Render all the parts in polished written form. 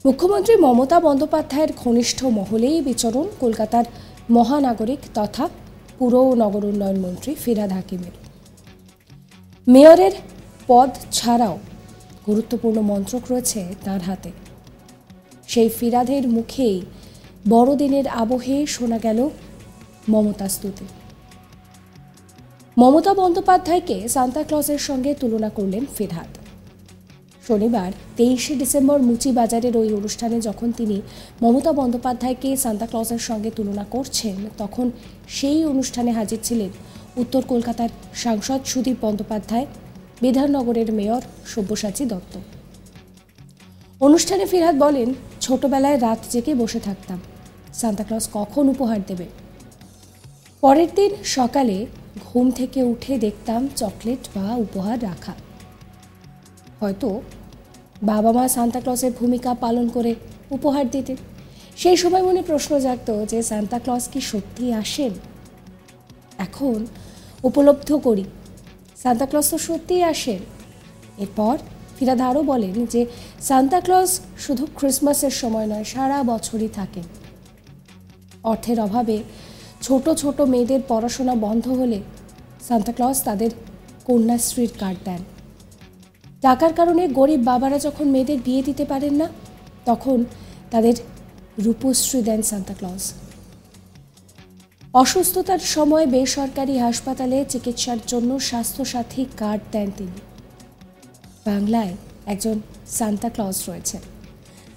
মুখ্যমন্ত্রী মমতা বন্দ্যোপাধ্যায়ের ঘনিষ্ঠ মহলেই বিচরণ কলকাতার মহানাগরিক তথা পুর ও নগর উন্নয়ন মন্ত্রী ফিরহাদ হাকিমের। মেয়রের পদ ছাড়াও গুরুত্বপূর্ণ মন্ত্রক রয়েছে তাঁর হাতে। সেই ফিরহাদের মুখেই বড়দিনের আবহে শোনা গেল মমতা স্তুতি। মমতা বন্দ্যোপাধ্যায়কে সান্তাক্লজের সঙ্গে তুলনা করলেন ফিরহাদ। শনিবার 23শে ডিসেম্বর মুচি বাজারের ওই অনুষ্ঠানে যখন তিনি মমতা বন্দ্যোপাধ্যায়কে সান্তাক্লজের সঙ্গে তুলনা করছেন, তখন সেই অনুষ্ঠানে হাজির ছিলেন উত্তর কলকাতার সাংসদ সুদীপ বন্দ্যোপাধ্যায়, বিধাননগরের মেয়র সব্যসাচী দত্ত। অনুষ্ঠানে ফিরহাদ বলেন, ছোটবেলায় রাত জেগে বসে থাকতাম সান্তাক্লজ কখন উপহার দেবে। পরের দিন সকালে ঘুম থেকে উঠে দেখতাম চকলেট বা উপহার রাখা। হয়তো বাবা মা সান্তাক্লজের ভূমিকা পালন করে উপহার দিতেন। সেই সময় মনে প্রশ্ন জাগত যে সান্তাক্লজ কি সত্যি আসেন। এখন উপলব্ধ করি সান্তাক্লজ তো সত্যিই আসেন। এরপর ফিরহাদ আরও বলেন যে সান্তাক্লজ শুধু ক্রিসমাসের সময় নয়, সারা বছরই থাকেন। অর্থের অভাবে ছোট ছোট মেয়েদের পড়াশোনা বন্ধ হলে সান্তাক্লজ তাদের কন্যাশ্রীর কার্ড দেন। টাকার কারণে গরিব বাবারা যখন মেয়েদের বিয়ে দিতে পারেন না, তখন তাদের রূপশ্রী দেন সান্তাক্লজ। অসুস্থতার সময় বেসরকারি হাসপাতালে চিকিৎসার জন্য স্বাস্থ্যসাথী কার্ড দেন তিনি। বাংলায় একজন সান্তাক্লজ রয়েছেন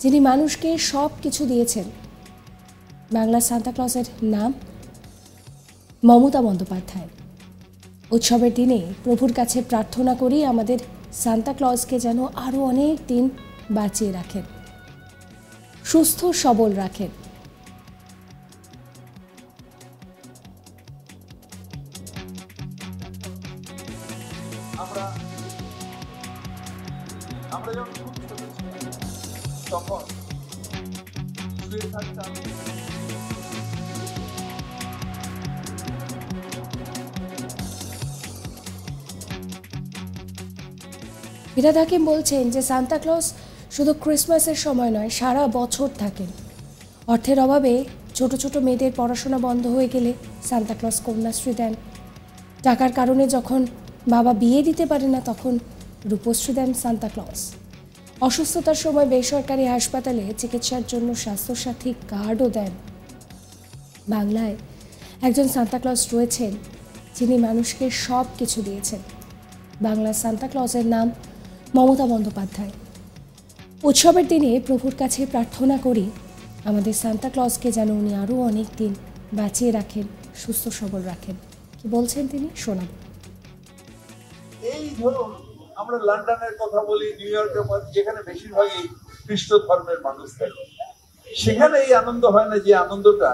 যিনি মানুষকে সব কিছু দিয়েছেন। বাংলার সান্তাক্লজের নাম মমতা বন্দ্যোপাধ্যায়। উৎসবের দিনে প্রভুর কাছে প্রার্থনা করি আমাদের সান্তাক্লজকে যেন আরও অনেক দিন বাঁচিয়ে রাখেন, সুস্থ সবল রাখেন। আমরা যখন খুব ছোট ছিলাম তখন শুয়ে থাকতাম ফিরহাদ হাকিম বলছেন যে সান্তাক্লজ শুধু ক্রিসমাসের সময় নয়, সারা বছর থাকেন। অর্থের অভাবে ছোট ছোট মেয়েদের পড়াশোনা বন্ধ হয়ে গেলে সান্তাক্লজ কন্যাশ্রী দেন। টাকার কারণে যখন বাবা বিয়ে দিতে পারে না, তখন রূপশ্রী দেন সান্তাক্লজ। অসুস্থতার সময় বেসরকারি হাসপাতালে চিকিৎসার জন্য স্বাস্থ্যসাথী কার্ডও দেন। বাংলায় একজন সান্তাক্লজ রয়েছেন যিনি মানুষকে সব কিছু দিয়েছেন। বাংলার সান্তাক্লজের নাম মমতা বন্দ্যোপাধ্যায়। উৎসবের দিনে প্রভুর কাছে প্রার্থনা করি আমাদের সান্তাক্লজকে যেন উনি আরও অনেক দিন বাঁচিয়ে রাখেন, সুস্থ সবল রাখেন। কি বলছেন তিনি, শোনাব। এই ধরুন আমরা লন্ডনের কথা বলি, নিউ ইয়র্কের কথা, যেখানে বেশিরভাগই খ্রিস্ট ধর্মের মানুষ থাকে, সেখানে এই আনন্দ হয় না যে আনন্দটা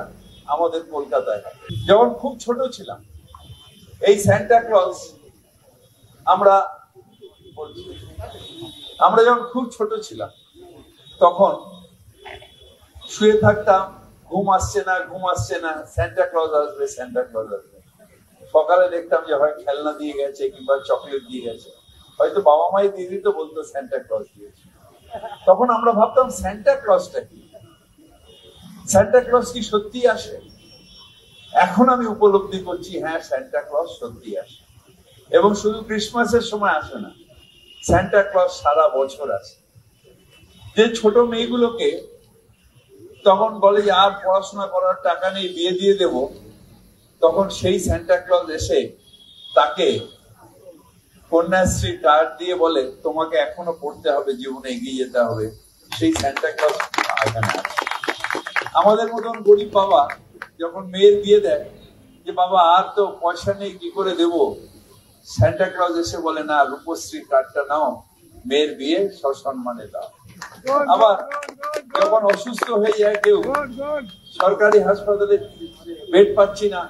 আমাদের কলকাতায় হয়। যখন খুব ছোট ছিলাম, এই সান্তাক্লজ আমরা যখন খুব ছোট ছিলাম তখন শুয়ে থাকতাম, ঘুম আসছে না, সান্তাক্লজ আসবে। সকালে দেখতাম যে হয় খেলনা দিয়ে গেছে কিংবা চকলেট দিয়ে গেছে, হয়তো বাবা মাই দিয়ে দিত, বলতো সান্তাক্লজ দিয়েছে। তখন আমরা ভাবতাম সান্তাক্লজটা কি, সান্তাক্লজ কি সত্যি আসে? এখন আমি উপলব্ধি করছি, হ্যাঁ, সান্তাক্লজ সত্যি আসে। এবং শুধু ক্রিসমাসের সময় আসে না, সান্তাক্লজ সারা বছর আসে। যে ছোট মেয়েগুলোকে তখন বলে যে আর পড়াশোনা করার টাকা নেই, বিয়ে দিয়ে দেব, তখন সেই সান্তাক্লজ এসে তাকে কন্যাশ্রী কার্ড দিয়ে বলে তোমাকে এখনো পড়তে হবে, জীবনে এগিয়ে যেতে হবে। সেই সান্তাক্লজ এখানে আছে। আমাদের মতন গরিব বাবা যখন মেয়ের বিয়ে দেয়, যে বাবা আর তো পয়সা নেই, কি করে দেব, সান্তাক্লজ এসে বলে না, রূপশ্রী কার্ডটা নাও, মেয়ের বিয়ে সসম্মানে দাও। আবার যখন অসুস্থ হয়ে যায় কেউ, সরকারি হাসপাতালে বেড পাচ্ছি না,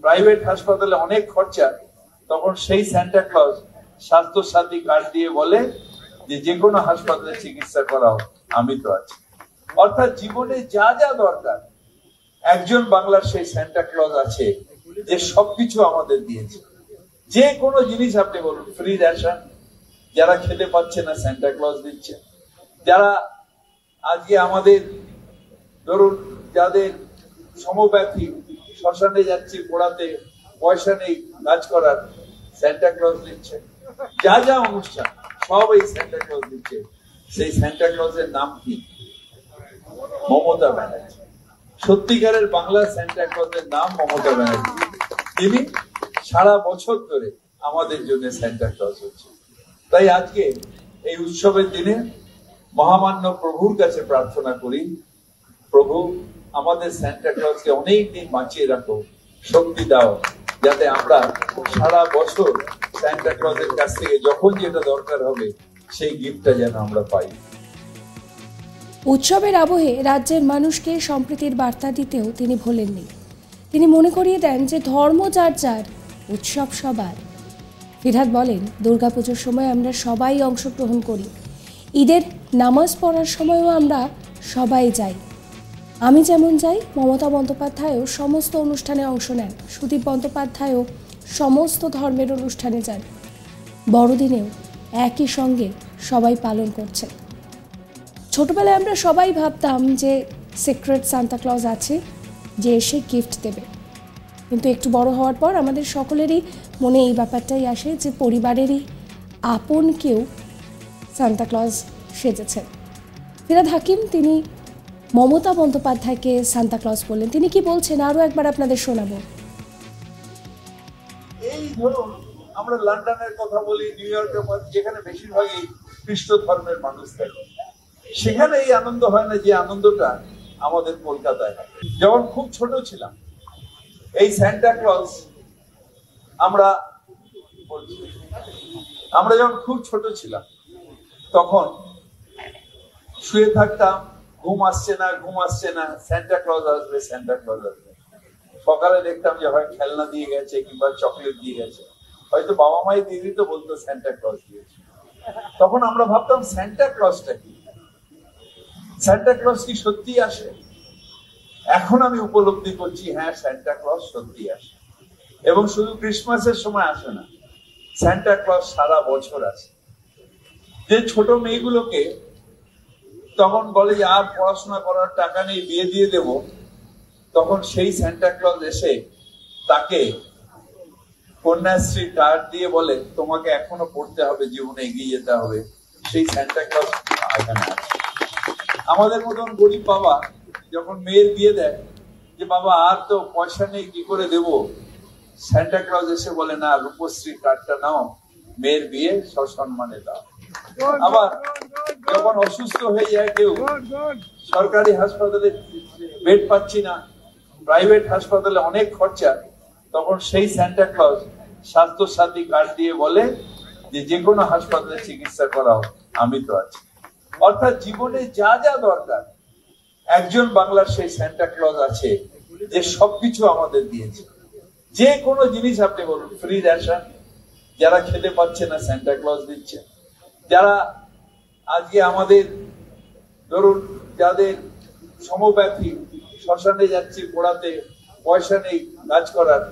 প্রাইভেট হাসপাতালে অনেক খরচা, তখন সেই সান্তাক্লজ স্বাস্থ্যসাথী কার্ড দিয়ে বলে যে কোনো হাসপাতালে চিকিৎসা করাও, আমি তো আছি। অর্থাৎ জীবনে যা যা দরকার একজন বাংলার সেই সান্তাক্লজ আছে যে সবকিছু আমাদের দিয়েছে। যে কোনো জিনিস আপনি বলুন, ফ্রি রেশন, যারা খেতে পাচ্ছে না সান্তাক্লজ দিচ্ছে, যারা আজকে আমাদের ধরুন যাদের সমব্যথী শ্মশানে যাচ্ছি পড়াতে, পয়সা নেই কাজ করার, সান্টা ক্লজ দিচ্ছে। যা যা অনুষ্ঠান সব এই সান্টা ক্লজ দিচ্ছে। সেই সান্টা ক্লজের নাম কি? মমতা ব্যানার্জি। সত্যিকারের বাংলা সান্টা ক্লজের নাম মমতা ব্যানার্জি। তিনি সারা বছর ধরে আমাদের জন্য সান্টা ক্লজ হচ্ছে। তাই আজকে এই উৎসবের দিনে মহামান্য প্রভুর কাছে প্রার্থনা করি, প্রভু আমাদের সান্টা ক্লজকে অনেক দিন বাঁচিয়ে রাখো, শক্তি দাও, যাতে আমরা সারা বছর সান্টা ক্লজের কাছ থেকে যখন যেটা দরকার হবে সেই গিফটটা যেন আমরা পাই। উৎসবের আবহে রাজ্যের মানুষকে সম্প্রীতির বার্তা দিতেও তিনি ভোলেননি। তিনি মনে করিয়ে দেন যে ধর্ম যার যার, উৎসব সবার। ফিরহাদ বলেন, দুর্গাপুজোর সময় আমরা সবাই অংশগ্রহণ করি, ঈদের নামাজ পড়ার সময়ও আমরা সবাই যাই। আমি যেমন যাই, মমতা বন্দ্যোপাধ্যায়ও সমস্ত অনুষ্ঠানে অংশ নেন, সুদীপ বন্দ্যোপাধ্যায়ও সমস্ত ধর্মের অনুষ্ঠানে যান। বড়দিনেও একই সঙ্গে সবাই পালন করছে। ছোটবেলায় আমরা সবাই ভাবতাম যে সিক্রেট সান্তা ক্লজ আছে, যে এসে গিফট দেবে। কিন্তু একটু বড় হওয়ার পর আমাদের সকলেরই মনে এই ব্যাপারটাই আসে যে পরিবারেরই আপন কেউ সান্তা ক্লজ সেজেছেন। ফিরহাদ হাকিম তিনি মমতা বন্দ্যোপাধ্যায়কে সান্তা ক্লজ বললেন। তিনি কি বলছেন আরো একবার আপনাদের শোনাবো। এই ধরুন আমরা লন্ডনের কথা বলি, নিউ ইয়র্কের কথা, যেখানে বেশিরভাগই খ্রিস্ট ধর্মের মানুষ থাকে, সেখানে এই আনন্দ হয় না যে আনন্দটা আমাদের কলকাতায়। যখন খুব ছোট ছিলাম, এই সান্টা ক্লজ আমরা যখন খুব ছোট ছিলাম তখন শুয়ে থাকতাম, ঘুম আসছে না, সান্টা ক্লজ আসবে। সকালে দেখতাম যে হয় খেলনা দিয়ে গেছে কিংবা চকলেট দিয়ে গেছে, হয়তো বাবা মাই দিয়ে দিত, বলতো সান্টা ক্লজ দিয়েছে। তখন আমরা ভাবতাম সান্টা ক্লজটা কি, সান্টা ক্লজ কি সত্যি আসে? এখন আমি উপলব্ধি করছি, হ্যাঁ সান্টা ক্লজ সত্যি আসে, এবং শুধু ক্রিসমাসের সময় আসে না, সান্টা ক্লজ সারা বছর আসে। যে ছোট মেয়েগুলোকে তখন বলে যে আর পড়াশোনা করার টাকা নেই, বিয়ে দিয়ে দেব, তখন সেই সান্টা ক্লজ এসে তাকে কন্যাশ্রী কার্ড দিয়ে বলে তোমাকে এখনো পড়তে হবে, জীবনে এগিয়ে যেতে হবে। সেই সান্টা ক্লজ এখানে আছে। আমাদের মতন গরিব বাবা যখন মেয়ের বিয়ে দেয়, যে বাবা আর তো পয়সা নেই, কি করে দেব, সান্টা ক্লজ এসে বলে না, রূপশ্রী কার্ডটা নাও, মেয়ের বিয়ে সসম্মানে দাও। আবার যখন অসুস্থ হয়ে যায় কেউ, সরকারি হাসপাতালে বেড পাচ্ছি না, প্রাইভেট হাসপাতালে অনেক খরচা, তখন সেই সান্টা ক্লজ স্বাস্থ্য সাথী কার্ড দিয়ে বলে যে কোনো হাসপাতালে চিকিৎসা করাও, আমি তো আছি। অর্থাৎ জীবনে যা যা দরকার একজন বাংলার সেই সান্টা ক্লজ আছে, যে সবকিছু আমাদের দিয়েছে। যে কোনো জিনিস আপনি বলুন, ফ্রি রেশন, যারা খেতে পাচ্ছে না সান্টা ক্লজ দিচ্ছে। যারা আজকে আমাদের ধরুন যাদের সমব্যথী শ্মশানে যাচ্ছি পড়াতে, পয়সা নেই কাজ করার,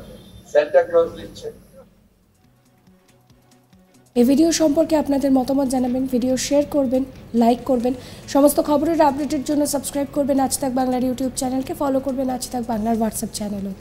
সান্টা ক্লজ দিচ্ছে। এই ভিডিও সম্পর্কে আপনাদের মতামত জানাবেন, ভিডিও শেয়ার করবেন, লাইক করবেন। সমস্ত খবরের আপডেটের জন্য সাবস্ক্রাইব করবেন আজ তাক বাংলার ইউটিউব চ্যানেলকে, ফলো করবেন আজ তাক বাংলার হোয়াটসঅ্যাপ চ্যানেলও।